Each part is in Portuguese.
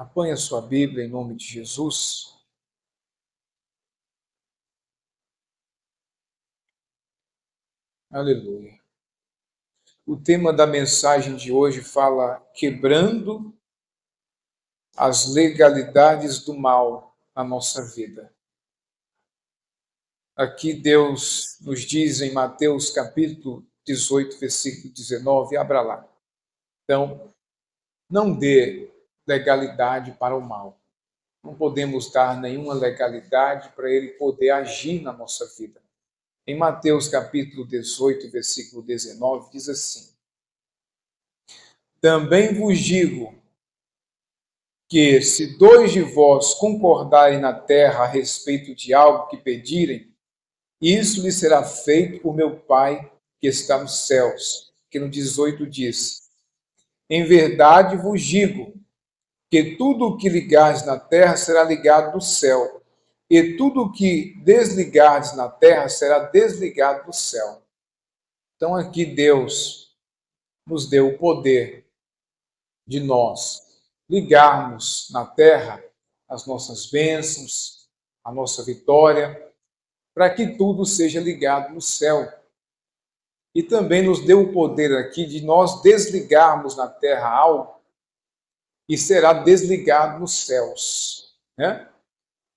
Apanhe a sua Bíblia em nome de Jesus. Aleluia. O tema da mensagem de hoje fala quebrando as legalidades do mal na nossa vida. Aqui Deus nos diz em Mateus capítulo 18, versículo 19, abra lá. Então, não dê legalidade para o mal. Não podemos dar nenhuma legalidade para ele poder agir na nossa vida. Em Mateus capítulo 18, versículo 19, diz assim: Também vos digo que, se dois de vós concordarem na terra a respeito de algo que pedirem, isso lhe será feito por meu Pai que está nos céus. Que no 18 diz: Em verdade vos digo que tudo o que ligardes na terra será ligado no céu, e tudo o que desligardes na terra será desligado do céu. Então aqui Deus nos deu o poder de nós ligarmos na terra as nossas bênçãos, a nossa vitória, para que tudo seja ligado no céu. E também nos deu o poder aqui de nós desligarmos na terra algo e será desligado nos céus, né?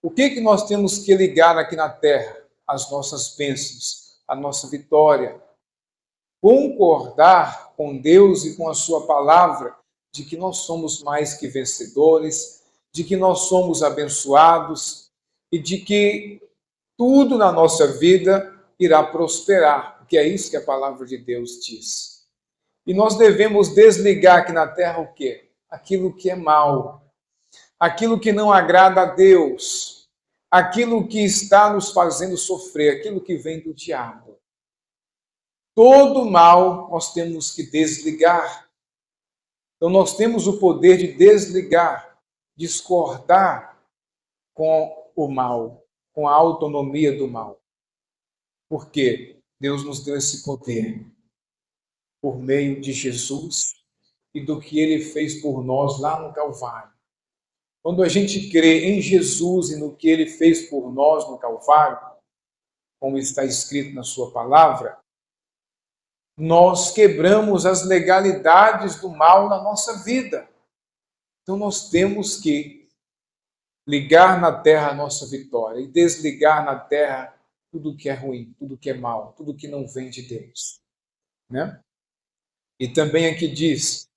O que nós temos que ligar aqui na terra? As nossas bênçãos, a nossa vitória. Concordar com Deus e com a sua palavra de que nós somos mais que vencedores, de que nós somos abençoados e de que tudo na nossa vida irá prosperar, porque é isso que a palavra de Deus diz. E nós devemos desligar aqui na terra o quê? Aquilo que é mal, aquilo que não agrada a Deus, aquilo que está nos fazendo sofrer, aquilo que vem do diabo. Todo mal nós temos que desligar. Então nós temos o poder de desligar, discordar com o mal, com a autonomia do mal. Porque Deus nos deu esse poder por meio de Jesus e do que ele fez por nós lá no Calvário. Quando a gente crê em Jesus e no que ele fez por nós no Calvário, como está escrito na sua palavra, nós quebramos as legalidades do mal na nossa vida. Então nós temos que ligar na terra a nossa vitória e desligar na terra tudo que é ruim, tudo que é mal, tudo que não vem de Deus, né? E também aqui diz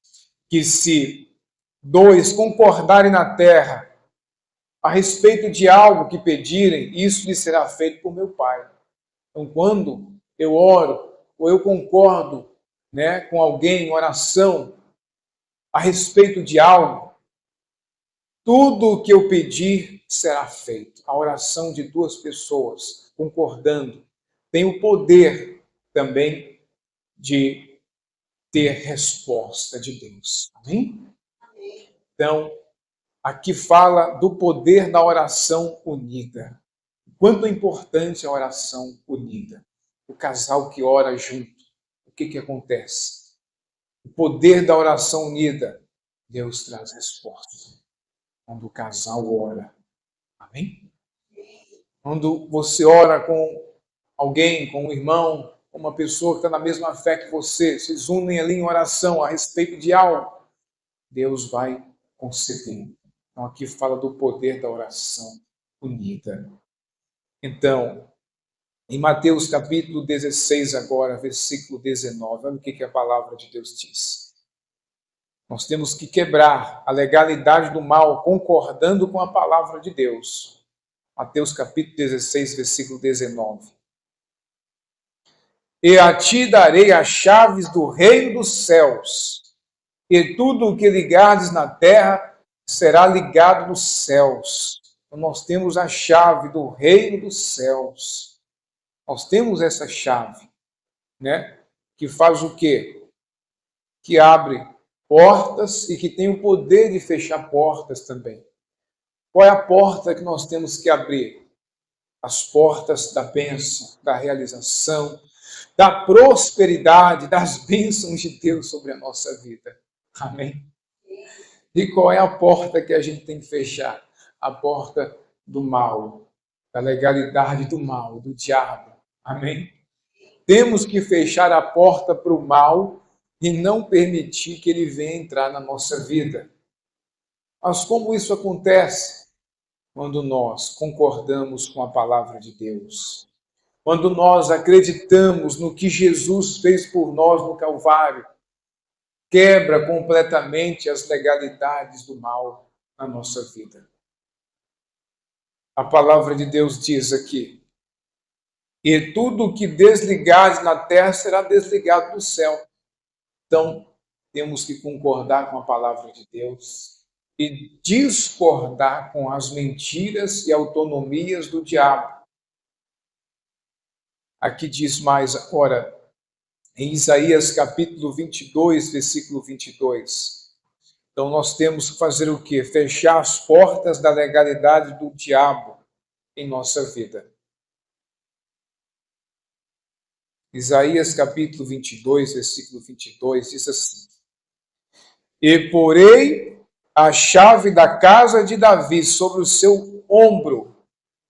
que se dois concordarem na terra a respeito de algo que pedirem, isso lhe será feito por meu Pai. Então, quando eu oro ou eu concordo, né, com alguém em oração a respeito de algo, tudo o que eu pedir será feito. A oração de duas pessoas concordando tem o poder também de ter resposta de Deus. Amém? Então, aqui fala do poder da oração unida. Quanto é importante a oração unida. O casal que ora junto, o que acontece? O poder da oração unida. Deus traz resposta. Quando o casal ora. Amém? Quando você ora com alguém, com um irmão, com uma pessoa que está na mesma fé que você, vocês unem ali em oração a respeito de algo, Deus vai conceder. Então aqui fala do poder da oração unida. Então, em Mateus capítulo 16 agora, versículo 19, olha o que a palavra de Deus diz. Nós temos que quebrar a legalidade do mal, concordando com a palavra de Deus. Mateus capítulo 16, versículo 19. E a ti darei as chaves do reino dos céus, e tudo o que ligardes na terra será ligado nos céus. Então nós temos a chave do reino dos céus. Nós temos essa chave, né? Que faz o quê? Que abre portas e que tem o poder de fechar portas também. Qual é a porta que nós temos que abrir? As portas da bênção, da realização, da prosperidade, das bênçãos de Deus sobre a nossa vida. Amém? E qual é a porta que a gente tem que fechar? A porta do mal, da legalidade do mal, do diabo. Amém? Temos que fechar a porta para o mal e não permitir que ele venha entrar na nossa vida. Mas como isso acontece? Quando nós concordamos com a palavra de Deus. Quando nós acreditamos no que Jesus fez por nós no Calvário, quebra completamente as legalidades do mal na nossa vida. A palavra de Deus diz aqui: e tudo que desligares na terra será desligado do céu. Então, temos que concordar com a palavra de Deus e discordar com as mentiras e autonomias do diabo. Aqui diz mais agora, em Isaías capítulo 22, versículo 22. Então, nós temos que fazer o quê? Fechar as portas da legalidade do diabo em nossa vida. Isaías capítulo 22, versículo 22, diz assim: e porei a chave da casa de Davi sobre o seu ombro,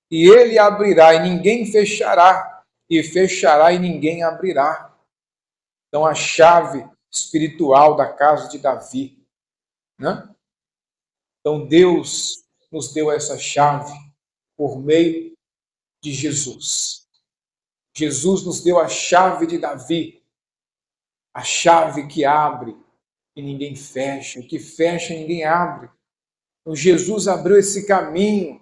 e ele abrirá e ninguém fechará, e fechará e ninguém abrirá. Então, a chave espiritual da casa de Davi, né? Então, Deus nos deu essa chave por meio de Jesus. Jesus nos deu a chave de Davi, a chave que abre e ninguém fecha, o que fecha ninguém abre. Então, Jesus abriu esse caminho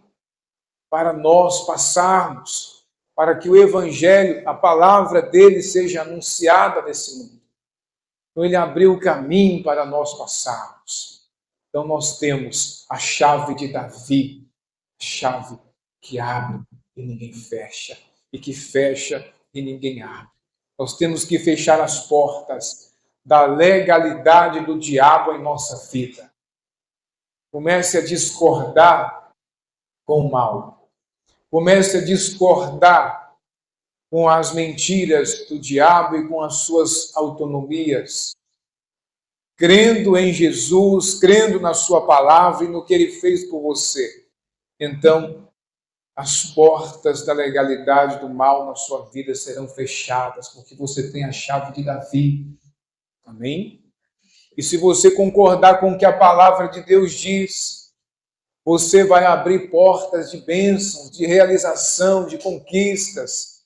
para nós passarmos, para que o Evangelho, a palavra dele, seja anunciada nesse mundo. Então, ele abriu o caminho para nós passarmos. Então, nós temos a chave de Davi, a chave que abre e ninguém fecha, e que fecha e ninguém abre. Nós temos que fechar as portas da legalidade do diabo em nossa vida. Comece a discordar com o mal. Comece a discordar com as mentiras do diabo e com as suas autonomias. Crendo em Jesus, crendo na sua palavra e no que ele fez por você. Então, as portas da legalidade do mal na sua vida serão fechadas, porque você tem a chave de Davi. Amém? E se você concordar com o que a palavra de Deus diz, você vai abrir portas de bênçãos, de realização, de conquistas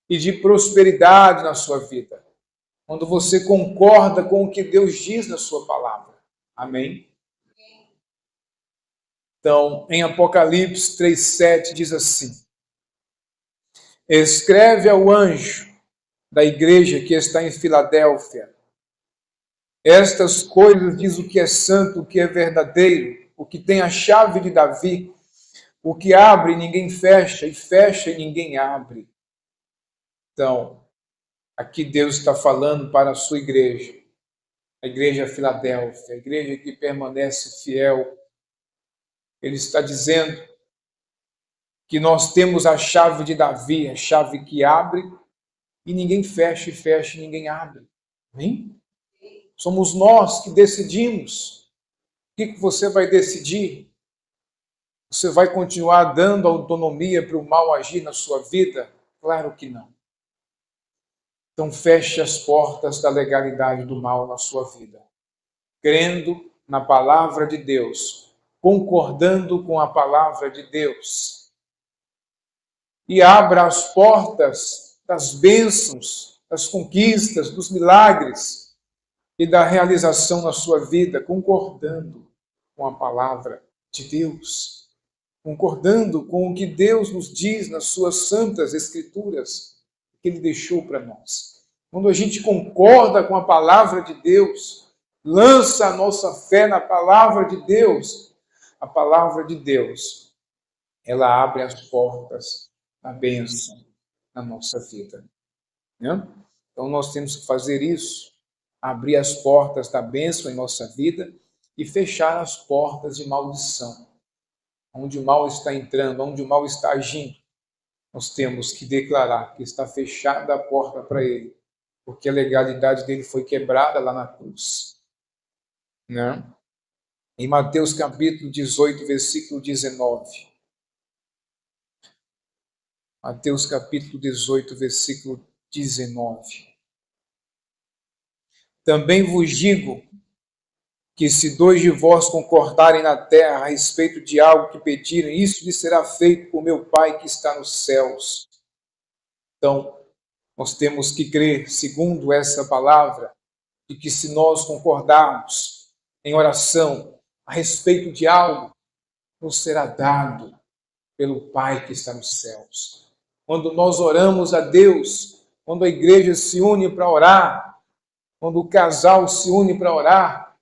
e de prosperidade na sua vida. Quando você concorda com o que Deus diz na sua palavra. Amém? Então, em Apocalipse 3,7 diz assim: escreve ao anjo da igreja que está em Filadélfia: estas coisas diz o que é santo, o que é verdadeiro, o que tem a chave de Davi, o que abre e ninguém fecha, e fecha e ninguém abre. Então, aqui Deus está falando para a sua igreja, a igreja Filadélfia, a igreja que permanece fiel. Ele está dizendo que nós temos a chave de Davi, a chave que abre e ninguém fecha, e fecha e ninguém abre. Amém? Somos nós que decidimos. O que você vai decidir? Você vai continuar dando autonomia para o mal agir na sua vida? Claro que não. Então feche as portas da legalidade do mal na sua vida. Crendo na palavra de Deus, concordando com a palavra de Deus. E abra as portas das bênçãos, das conquistas, dos milagres e da realização na sua vida, concordando com a palavra de Deus, concordando com o que Deus nos diz nas suas santas escrituras, que Ele deixou para nós. Quando a gente concorda com a palavra de Deus, lança a nossa fé na palavra de Deus, a palavra de Deus, ela abre as portas da bênção na nossa vida. Né? Então nós temos que fazer isso, abrir as portas da bênção em nossa vida e fechar as portas de maldição. Onde o mal está entrando, onde o mal está agindo, nós temos que declarar que está fechada a porta para ele, porque a legalidade dele foi quebrada lá na cruz. Né? Em Mateus capítulo 18, versículo 19. Mateus capítulo 18, versículo 19. Também vos digo que se dois de vós concordarem na terra a respeito de algo que pedirem, isso lhes será feito por meu Pai que está nos céus. Então, nós temos que crer, segundo essa palavra, de que se nós concordarmos em oração a respeito de algo, nos será dado pelo Pai que está nos céus. Quando nós oramos a Deus, quando a igreja se une para orar, quando o casal se une para orar,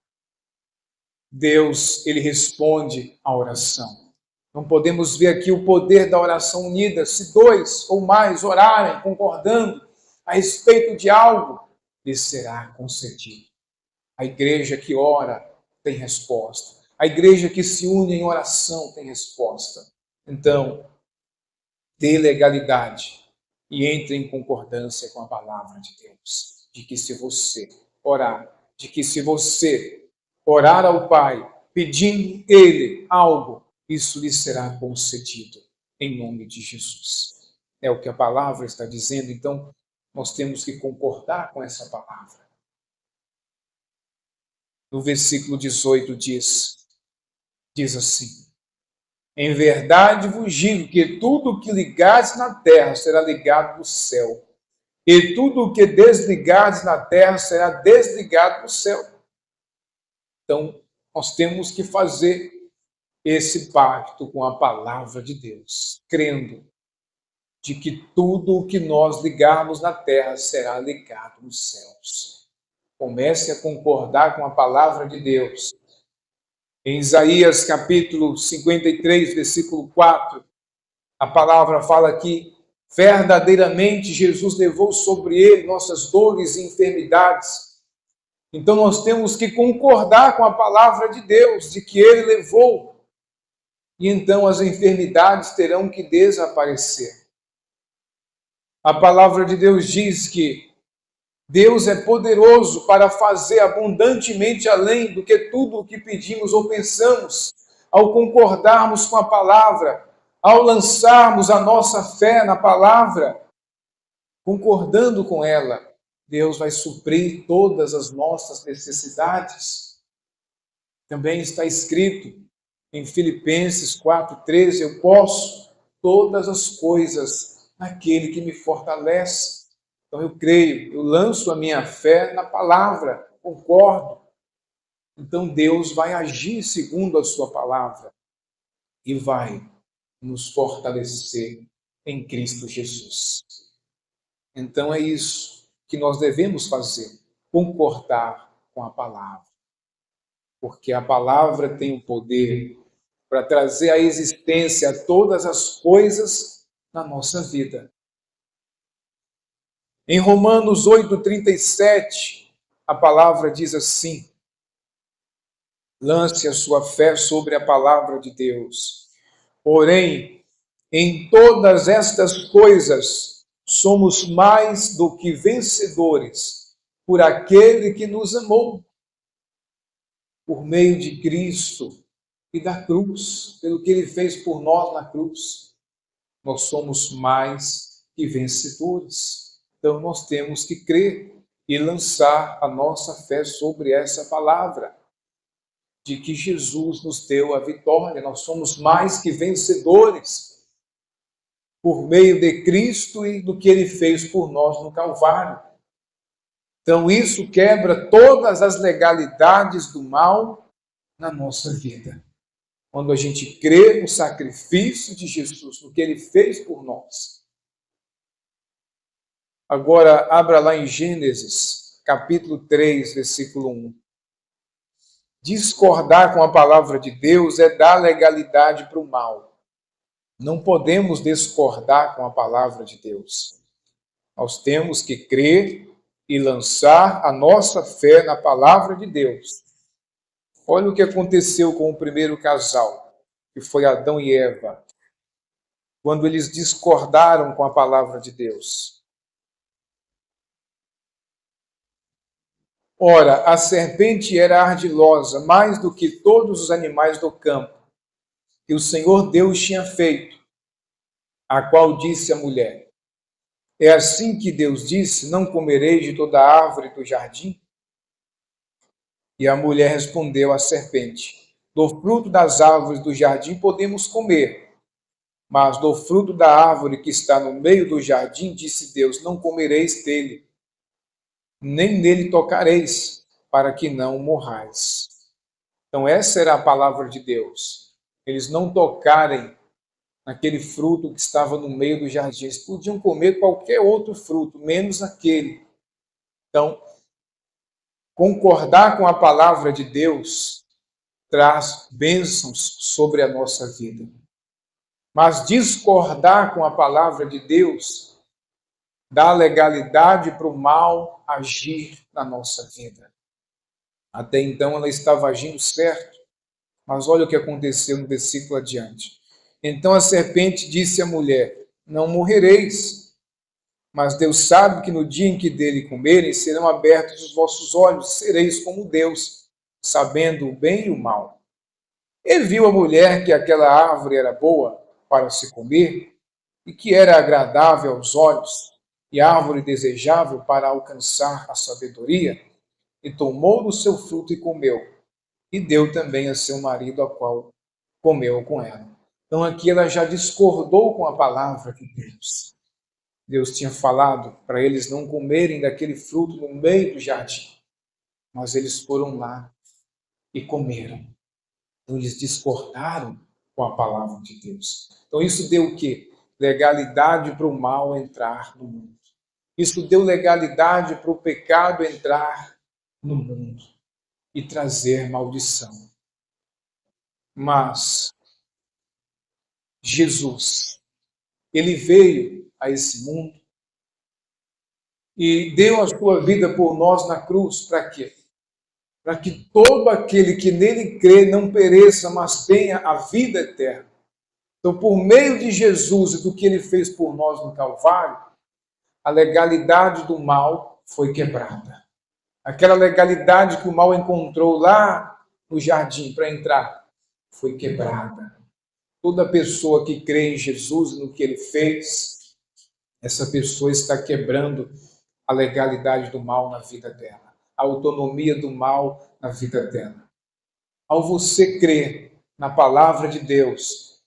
Deus, ele responde à oração. Não podemos ver aqui o poder da oração unida. Se dois ou mais orarem, concordando a respeito de algo, lhes será concedido. A igreja que ora tem resposta. A igreja que se une em oração tem resposta. Então, dê legalidade e entre em concordância com a palavra de Deus. De que se você orar, orar ao Pai, pedindo Ele algo, isso lhe será concedido, em nome de Jesus. É o que a palavra está dizendo, então nós temos que concordar com essa palavra. No versículo 18 diz assim: em verdade vos digo que tudo o que ligares na terra será ligado no céu, e tudo o que desligares na terra será desligado no céu. Então, nós temos que fazer esse pacto com a palavra de Deus, crendo de que tudo o que nós ligarmos na terra será ligado nos céus. Comece a concordar com a palavra de Deus. Em Isaías capítulo 53, versículo 4, a palavra fala que verdadeiramente Jesus levou sobre ele nossas dores e enfermidades. Então nós temos que concordar com a palavra de Deus, de que ele levou. E então as enfermidades terão que desaparecer. A palavra de Deus diz que Deus é poderoso para fazer abundantemente além do que tudo o que pedimos ou pensamos, ao concordarmos com a palavra, ao lançarmos a nossa fé na palavra, concordando com ela, Deus vai suprir todas as nossas necessidades. Também está escrito em Filipenses 4,13, eu posso todas as coisas naquele que me fortalece. Então eu creio, eu lanço a minha fé na palavra, concordo. Então Deus vai agir segundo a sua palavra e vai nos fortalecer em Cristo Jesus. Então é isso que nós devemos fazer, concordar com a palavra. Porque a palavra tem o poder para trazer à existência todas as coisas na nossa vida. Em Romanos 8,37, a palavra diz assim: lance a sua fé sobre a palavra de Deus. Porém, em todas estas coisas, somos mais do que vencedores por aquele que nos amou. Por meio de Cristo e da cruz, pelo que ele fez por nós na cruz, nós somos mais que vencedores. Então nós temos que crer e lançar a nossa fé sobre essa palavra, de que Jesus nos deu a vitória. Nós somos mais que vencedores por meio de Cristo e do que ele fez por nós no Calvário. Então isso quebra todas as legalidades do mal na nossa vida. Quando a gente crê no sacrifício de Jesus, no que ele fez por nós. Agora, abra lá em Gênesis, capítulo 3, versículo 1. Discordar com a palavra de Deus é dar legalidade para o mal. Não podemos discordar com a palavra de Deus. Nós temos que crer e lançar a nossa fé na palavra de Deus. Olha o que aconteceu com o primeiro casal, que foi Adão e Eva, quando eles discordaram com a palavra de Deus. Ora, a serpente era ardilosa mais do que todos os animais do campo que o Senhor Deus tinha feito, a qual disse a mulher: é assim que Deus disse: não comereis de toda árvore do jardim? E a mulher respondeu à serpente: do fruto das árvores do jardim podemos comer, mas do fruto da árvore que está no meio do jardim, disse Deus: não comereis dele, nem nele tocareis, para que não morrais. Então essa era a palavra de Deus. Eles não tocarem naquele fruto que estava no meio do jardim. Eles podiam comer qualquer outro fruto, menos aquele. Então, concordar com a palavra de Deus traz bênçãos sobre a nossa vida. Mas discordar com a palavra de Deus dá legalidade para o mal agir na nossa vida. Até então ela estava agindo certo, mas olha o que aconteceu no versículo adiante. Então a serpente disse à mulher: não morrereis, mas Deus sabe que no dia em que dele comerem serão abertos os vossos olhos, sereis como Deus, sabendo o bem e o mal. E viu a mulher que aquela árvore era boa para se comer, e que era agradável aos olhos, e árvore desejável para alcançar a sabedoria, e tomou do seu fruto e comeu, e deu também a seu marido, a qual comeu com ela. Então aqui ela já discordou com a palavra de Deus. Deus tinha falado para eles não comerem daquele fruto no meio do jardim, mas eles foram lá e comeram. Então eles discordaram com a palavra de Deus. Então isso deu o quê? Legalidade para o mal entrar no mundo. Isso deu legalidade para o pecado entrar no mundo e trazer maldição. Mas Jesus, ele veio a esse mundo e deu a sua vida por nós na cruz. Para quê? Para que todo aquele que nele crê não pereça, mas tenha a vida eterna. Então, por meio de Jesus e do que ele fez por nós no Calvário, a legalidade do mal foi quebrada. Aquela legalidade que o mal encontrou lá no jardim para entrar, foi quebrada. Toda pessoa que crê em Jesus e no que ele fez, essa pessoa está quebrando a legalidade do mal na vida dela, a autonomia do mal na vida dela. Ao você crer na palavra de Deus,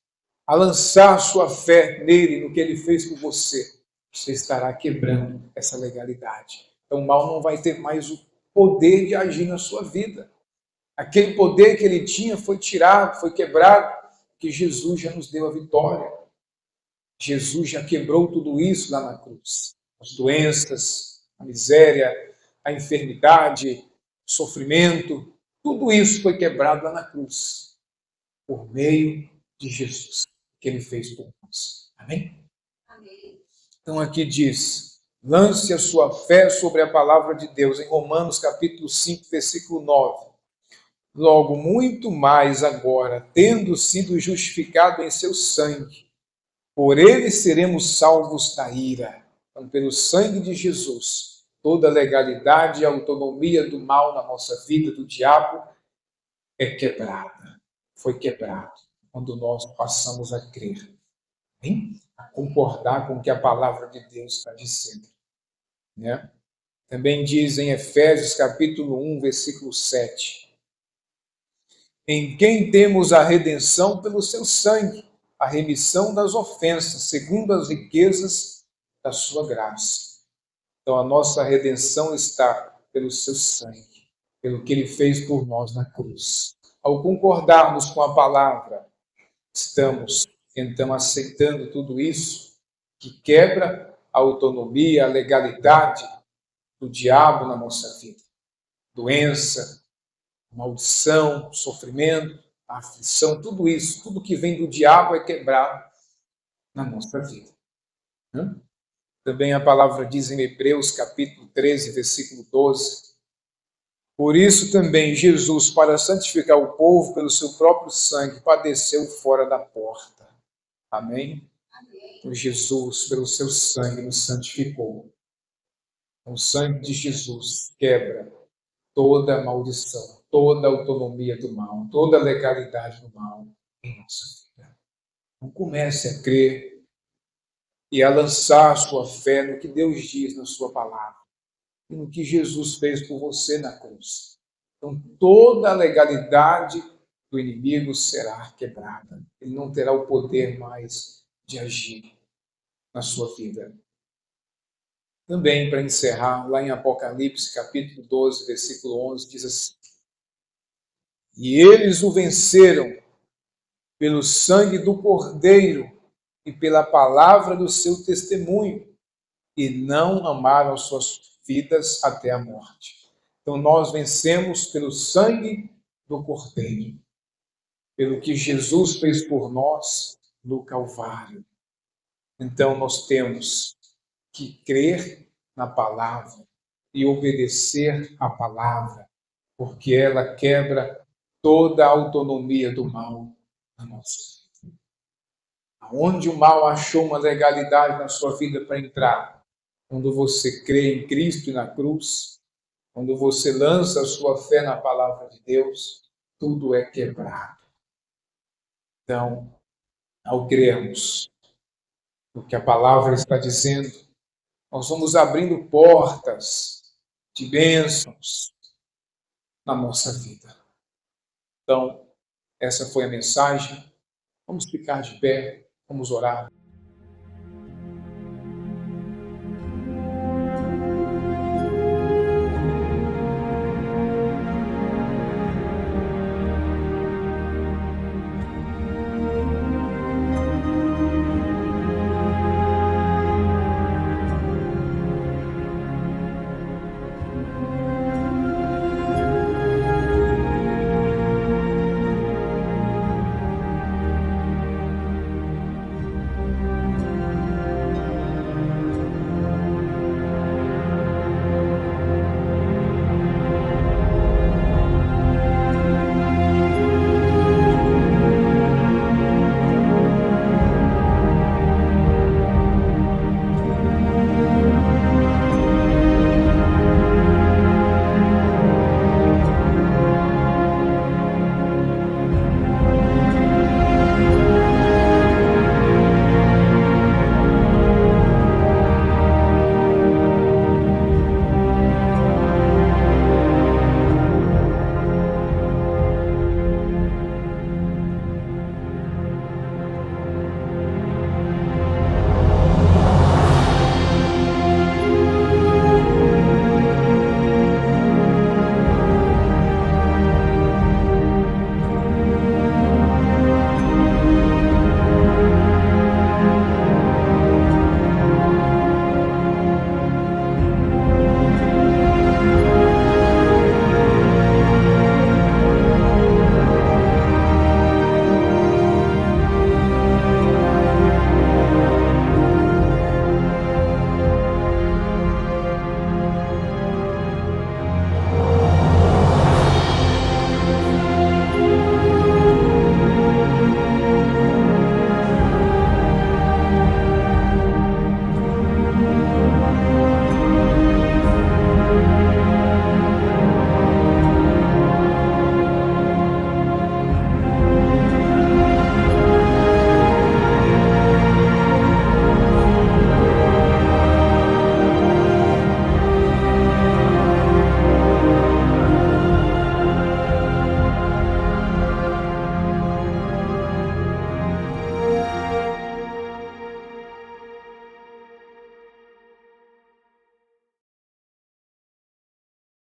a lançar sua fé nele, no que ele fez por você, você estará quebrando essa legalidade. Então o mal não vai ter mais o poder de agir na sua vida. Aquele poder que ele tinha foi tirado, foi quebrado, que Jesus já nos deu a vitória. Jesus já quebrou tudo isso lá na cruz. As doenças, a miséria, a enfermidade, o sofrimento, tudo isso foi quebrado lá na cruz, por meio de Jesus, que ele fez por nós. Amém? Amém. Então aqui diz: lance a sua fé sobre a palavra de Deus, em Romanos capítulo 5, versículo 9. Logo, muito mais agora, tendo sido justificado em seu sangue, por ele seremos salvos da ira. Então, pelo sangue de Jesus, toda legalidade e autonomia do mal na nossa vida, do diabo, é quebrada. Foi quebrado quando nós passamos a crer, hein? A concordar com o que a palavra de Deus está dizendo. Né? Também diz em Efésios capítulo 1, versículo 7. Em quem temos a redenção pelo seu sangue, a remissão das ofensas, segundo as riquezas da sua graça. Então a nossa redenção está pelo seu sangue, pelo que ele fez por nós na cruz. Ao concordarmos com a palavra, estamos então aceitando tudo isso que quebra a autonomia, a legalidade do diabo na nossa vida. Doença, maldição, sofrimento, aflição, tudo isso, tudo que vem do diabo é quebrado na nossa vida. Também a palavra diz em Hebreus capítulo 13, versículo 12. Por isso também Jesus, para santificar o povo pelo seu próprio sangue, padeceu fora da porta. Amém? Então, Jesus, pelo seu sangue, nos santificou. O sangue de Jesus quebra toda maldição, toda autonomia do mal, toda legalidade do mal em nossa vida. Então comece a crer e a lançar a sua fé no que Deus diz na sua palavra e no que Jesus fez por você na cruz. Então toda a legalidade do inimigo será quebrada. Ele não terá o poder mais de agir na sua vida. Também, para encerrar, lá em Apocalipse, capítulo 12, versículo 11, diz assim: E eles o venceram pelo sangue do Cordeiro e pela palavra do seu testemunho, e não amaram suas vidas até a morte. Então, nós vencemos pelo sangue do Cordeiro, pelo que Jesus fez por nós no Calvário. Então, nós temos que crer na palavra e obedecer à palavra, porque ela quebra toda a autonomia do mal na nossa vida. Aonde o mal achou uma legalidade na sua vida para entrar, quando você crê em Cristo e na cruz, quando você lança a sua fé na palavra de Deus, tudo é quebrado. Então, ao crermos no que a palavra está dizendo, nós vamos abrindo portas de bênçãos na nossa vida. Então, essa foi a mensagem. Vamos ficar de pé, vamos orar.